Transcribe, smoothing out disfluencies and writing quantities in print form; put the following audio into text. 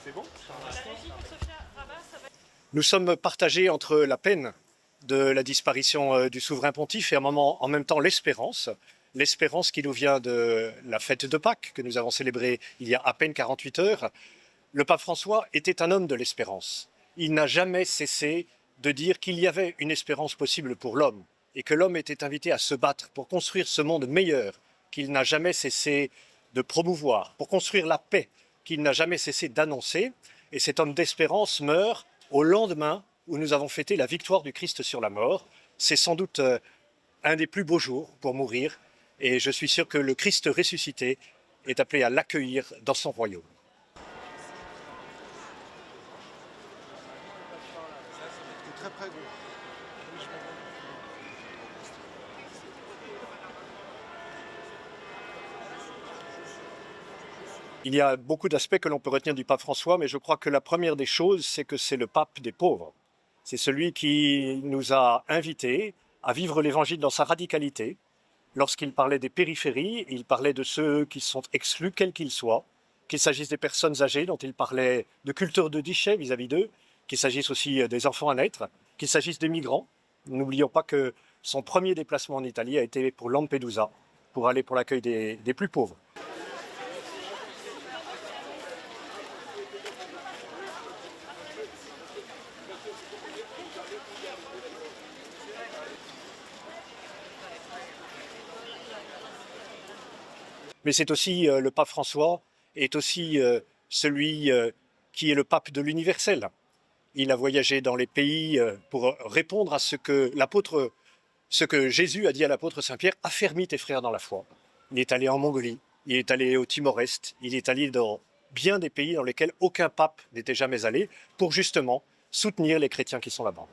C'est bon? Nous sommes partagés entre la peine de la disparition du souverain pontife et en même temps l'espérance qui nous vient de la fête de Pâques que nous avons célébrée il y a à peine 48 heures. Le pape François était un homme de l'espérance. Il n'a jamais cessé de dire qu'il y avait une espérance possible pour l'homme et que l'homme était invité à se battre pour construire ce monde meilleur qu'il n'a jamais cessé de promouvoir, pour construire la paix qu'il n'a jamais cessé d'annoncer. Et cet homme d'espérance meurt au lendemain où nous avons fêté la victoire du Christ sur la mort. C'est sans doute un des plus beaux jours pour mourir et je suis sûr que le Christ ressuscité est appelé à l'accueillir dans son royaume. Très très gros. Il y a beaucoup d'aspects que l'on peut retenir du pape François, mais je crois que la première des choses, c'est que c'est le pape des pauvres. C'est celui qui nous a invités à vivre l'évangile dans sa radicalité. Lorsqu'il parlait des périphéries, il parlait de ceux qui sont exclus, quels qu'ils soient, qu'il s'agisse des personnes âgées dont il parlait de culture de déchets vis-à-vis d'eux, qu'il s'agisse aussi des enfants à naître, qu'il s'agisse des migrants. N'oublions pas que son premier déplacement en Italie a été pour Lampedusa, pour aller pour l'accueil des plus pauvres. Mais c'est aussi, le pape François est aussi celui qui est le pape de l'universel. Il a voyagé dans les pays pour répondre à ce que Jésus a dit à l'apôtre Saint-Pierre, « Affermis tes frères dans la foi ». Il est allé en Mongolie, il est allé au Timor-Est, il est allé dans bien des pays dans lesquels aucun pape n'était jamais allé pour justement soutenir les chrétiens qui sont là-bas.